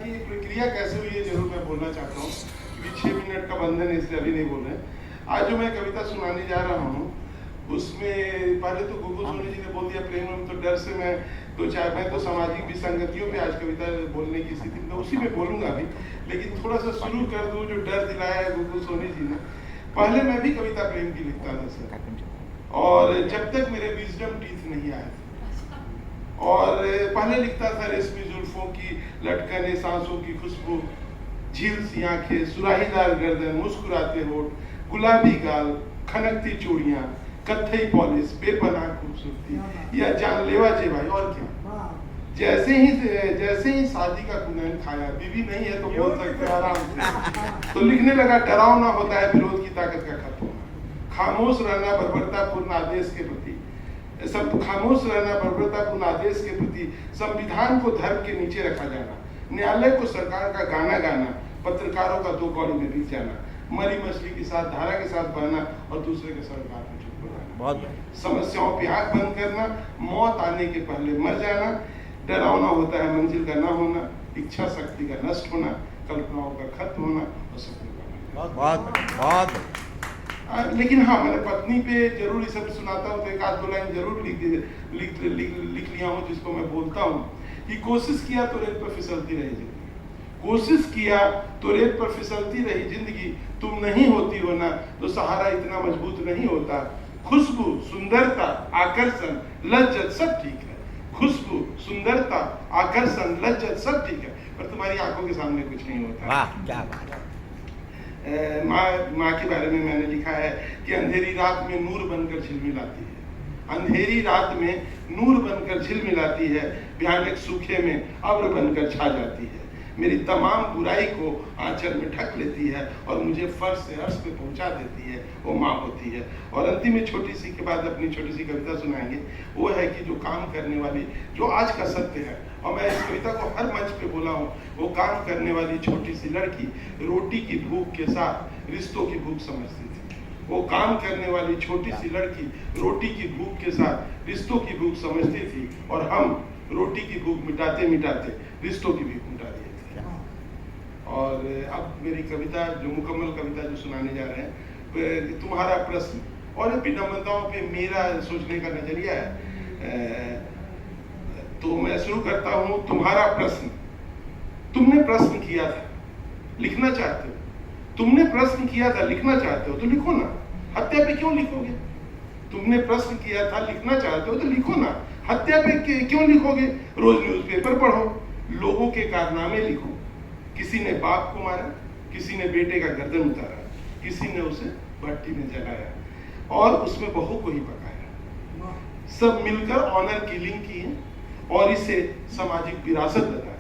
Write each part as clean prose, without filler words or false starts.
की प्रक्रिया कैसे हुई है जरूर मैं बोलना चाहता हूँ, क्योंकि 6 मिनट का बंधन है इसलिए अभी नहीं बोल रहे हैं। आज जो मैं कविता सुनाने जा रहा हूँ उसमें पहले तो गुगु सोनी जी ने बोल दिया प्रेम में, तो डर से मैं मैं तो सामाजिक विसंगतियों पे आज कविता बोलने की स्थिति में, उसी में बोलूंगा अभी, लेकिन थोड़ा सा शुरू कर दूं जो डर दिलाया है गुगु सोनी जी ने। पहले मैं भी कविता प्रेम की लिखता था सर, और जब तक मेरे विजडम टीथ नहीं आए, और पहले लिखता था रेशमी जुल्फों की लटकने सांसों की खुशबू, झील सी आंखें, सुराहीदार गर्दन, मुस्कुराते होठ, गुलाबी गाल, खनकती चूड़ियां, कत्थई पॉलिश, बेपनाह खूबसूरती या जानलेवा जेबाई, और क्या। जैसे ही शादी का कुनैन खाया, बीवी नहीं है तो बोल सकते आराम से, तो लिखने लगा डरावना होता है विरोध की ताकत का खत्म होना, खामोश रहना बर्बरतापूर्ण आदेश के प्रति, खामोश रहना बर्बरतापूर्ण आदेश के प्रति, संविधान को धर्म के नीचे रखा जाना, न्यायालय को सरकार का गाना गाना, पत्रकारों का 2 कौड़ी में बिक जाना, मरी मछली के साथ धारा के साथ बहना और दूसरे के सरकार में चुप रहना, समस्याओं पे आंख बंद करना, मौत आने के पहले मर जाना, डरावना होता है मंजिल का न होना, इच्छा शक्ति का नष्ट होना, कल्पनाओं का खत्म होना और सपने का बहुत। लेकिन हाँ, मैंने पत्नी पे जरूर ये सब सुनाता हूँ तो एक आध 2 लाइन जरूर लिख लिया हूँ जिसको मैं बोलता हूँ कि कोशिश किया तो रेत पर फिसलती रही जिंदगी, कोशिश किया तो रेत पर फिसलती रही जिंदगी, तुम नहीं होती हो ना तो सहारा इतना मजबूत नहीं होता, खुशबू, सुंदरता, आकर्षण, लज्जत सब ठीक है, खुशबू, सुंदरता, आकर्षण, लज्जत सब ठीक है, पर तुम्हारी आंखों के सामने कुछ नहीं होता। वाह क्या बात है। माँ के बारे में मैंने लिखा है कि अंधेरी रात में नूर बनकर झिलमिलाती है, अंधेरी रात में नूर बनकर झिलमिलाती है, भयानक सूखे में अब्र बनकर छा जाती है, मेरी तमाम बुराई को आंचल में ढक लेती है और मुझे फर्श से अर्श पे पहुंचा देती है, वो माँ होती है। और अंतिम में छोटी सी के बाद अपनी छोटी सी कविता सुनाएंगे, वो है कि जो काम करने वाली, जो आज का सत्य है, और मैं इस कविता को हर मंच पे बोला हूँ, वो काम करने वाली छोटी सी लड़की रोटी की भूख के साथ रिश्तों की भूख समझती थी, वो काम करने वाली छोटी सी लड़की रोटी की भूख के साथ रिश्तों की भूख समझती थी, और हम रोटी की भूख मिटाते मिटाते रिश्तों की भूख मिटा दिए थे। और अब मेरी कविता जो मुकम्मल कविता जो सुनाने जा रहे हैं, तुम्हारा प्रश्न, और विनम्रताओं पे मेरा सोचने का नजरिया है, तो मैं शुरू करता हूँ। तुम्हारा प्रश्न, तुमने प्रश्न किया था, लिखना चाहते हो, तुमने प्रश्न किया था, लिखना चाहते हो तो लिखो ना, हत्या पे क्यों लिखोगे? तुमने प्रश्न किया था, लिखना चाहते हो तो लिखो ना, हत्या पे क्यों लिखोगे? रोज न्यूज़पेपर पढ़ो, लोगों के कारनामे लिखो, किसी ने बाप को मारा, किसी ने बेटे का गर्दन उतारा, किसी ने उसे भट्टी में जलाया और उसमें बहू को ही पकाया, सब मिलकर ऑनर किलिंग की है और इसे सामाजिक विरासत बताया,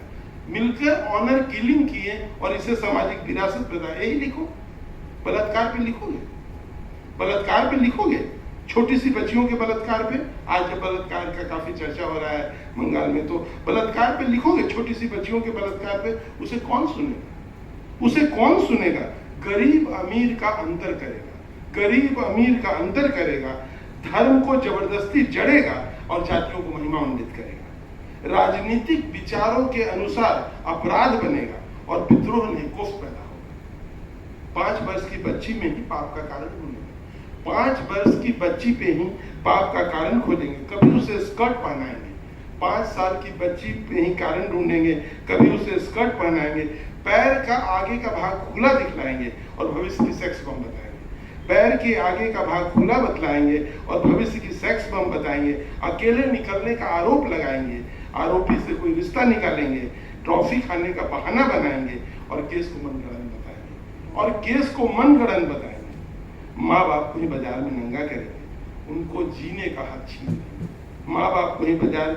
मिलकर ऑनर किलिंग किए और इसे सामाजिक विरासत बताया। यही लिखो, बलात्कार पे लिखोगे, बलात्कार पे लिखोगे, छोटी सी बच्चियों के बलात्कार पे, आज जब बलात्कार का काफी चर्चा हो रहा है बंगाल में, तो बलात्कार पे लिखोगे, छोटी सी बच्चियों के बलात्कार पे, उसे कौन सुनेगा? उसे कौन सुनेगा? गरीब अमीर का अंतर करेगा, गरीब अमीर का अंतर करेगा, धर्म को जबरदस्ती जड़ेगा और जातियों को महिमान्वित करेगा, राजनीतिक विचारों के अनुसार अपराध बनेगा और विद्रोह नहीं कोफ पैदा होगा। 5 वर्ष की बच्ची में ही पाप का कारण ढूंढेंगे, 5 वर्ष की बच्ची पे ही पाप का कारण खोजेंगे, कभी उसे स्कर्ट पहनाएंगे, 5 साल की बच्ची पे ही कारण ढूंढेंगे, कभी उसे स्कर्ट पहनाएंगे, पैर का आगे का भाग खुला दिखलाएंगे और भविष्य की सेक्स बम बताएंगे, पैर के आगे का भाग खुला बतलाएंगे और भविष्य की सेक्स बम बताएंगे, अकेले निकलने का आरोप लगाएंगे, आरोपी से कोई रिश्ता निकालेंगे, ट्रॉफी खाने का बहाना बनाएंगे और केस को मनगढ़ंत बताएंगे, और केस को मनगढ़ंत बताएंगे, माँ बाप को ही बाजार में नंगा करेंगे, उनको जीने का हक छीन लेंगे, माँ बाप को ही बाजार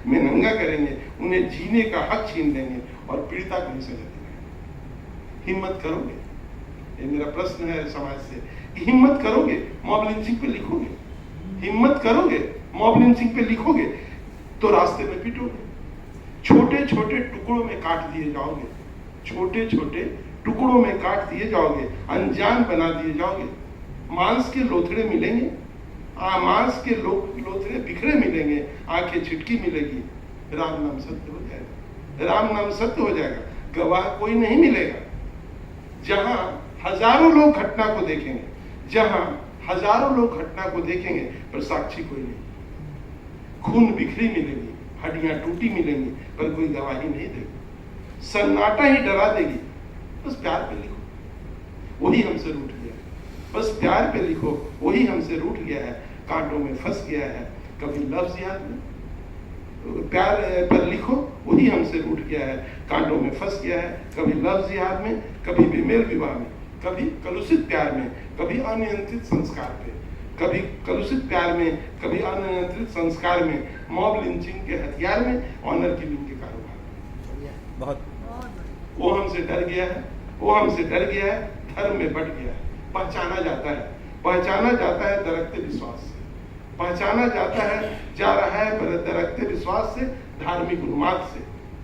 में नंगा करेंगे, उन्हें जीने का हक छीन लेंगे और पीड़िता को ही सजा दिलाएंगे। हिम्मत करोगे? ये मेरा प्रश्न है समाज से कि हिम्मत करोगे? मॉब लिंचिंग पे लिखोगे? हिम्मत करोगे? मॉब लिंचिंग पे लिखोगे तो रास्ते में पिटोगे, छोटे छोटे टुकड़ों में काट दिए जाओगे, छोटे छोटे टुकड़ों में काट दिए जाओगे, अनजान बना दिए जाओगे, मांस के लोथड़े मिलेंगे, मांस के लोथड़े बिखरे मिलेंगे, आंखें छिटकी मिलेगी, राम नाम सत्य हो जाएगा, राम नाम सत्य हो जाएगा, गवाह कोई नहीं मिलेगा। जहां हजारों लोग घटना को देखेंगे, जहां हजारों लोग घटना को देखेंगे, पर साक्षी कोई नहीं। खून बिखरी मिलेगी, हड्डियां टूटी मिलेंगी, पर कोई गवाही नहीं देगी। सन्नाटा ही डरा देगी। बस प्यार पे लिखो, वही हमसे रूठ गया है। बस प्यार पे लिखो, वही हमसे रूठ गया है, कांटों में फंस गया है। कभी लफ्ज याद में, प्यार पर लिखो, वही हमसे रूठ गया है, कांटों में फंस गया है। कभी लफ्ज याद में, कभी बेमेल विवाह में, कभी कलुषित प्यार में, कभी अनियंत्रित संस्कार पे, कभी कलुषित प्यार में, कभी अनियंत्रित संस्कार में, मॉब लिंचिंग के हथियार में, ऑनर किलिंग के कारोबार में। बहुत वो हमसे डर गया है, वो हमसे डर गया है, धर्म में बढ़ गया है। पहचाना जाता है, पहचाना जाता है दरकते विश्वास से, पहचाना जाता है जा रहा है पर दरकते विश्वास से, धार्मिक उन्माद से,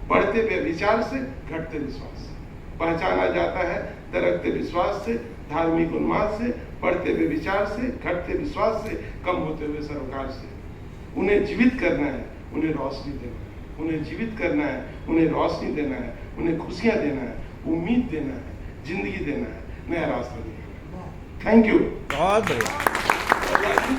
बढ़ते व्यभिचार से, घटते विश्वास से। पहचाना जाता है दरकते विश्वास से, धार्मिक उन्माद से, बढ़ते व्यभिचार से, घटते विश्वास से, कम होते हुए सरोकार से। उन्हें जीवित करना है, उन्हें रोशनी देना है, उन्हें जीवित करना है, उन्हें रोशनी देना है, उन्हें खुशियां देना है, उम्मीद देना है, जिंदगी देना है, नया रास्ता देना है। Thank you. बहुत बढ़िया।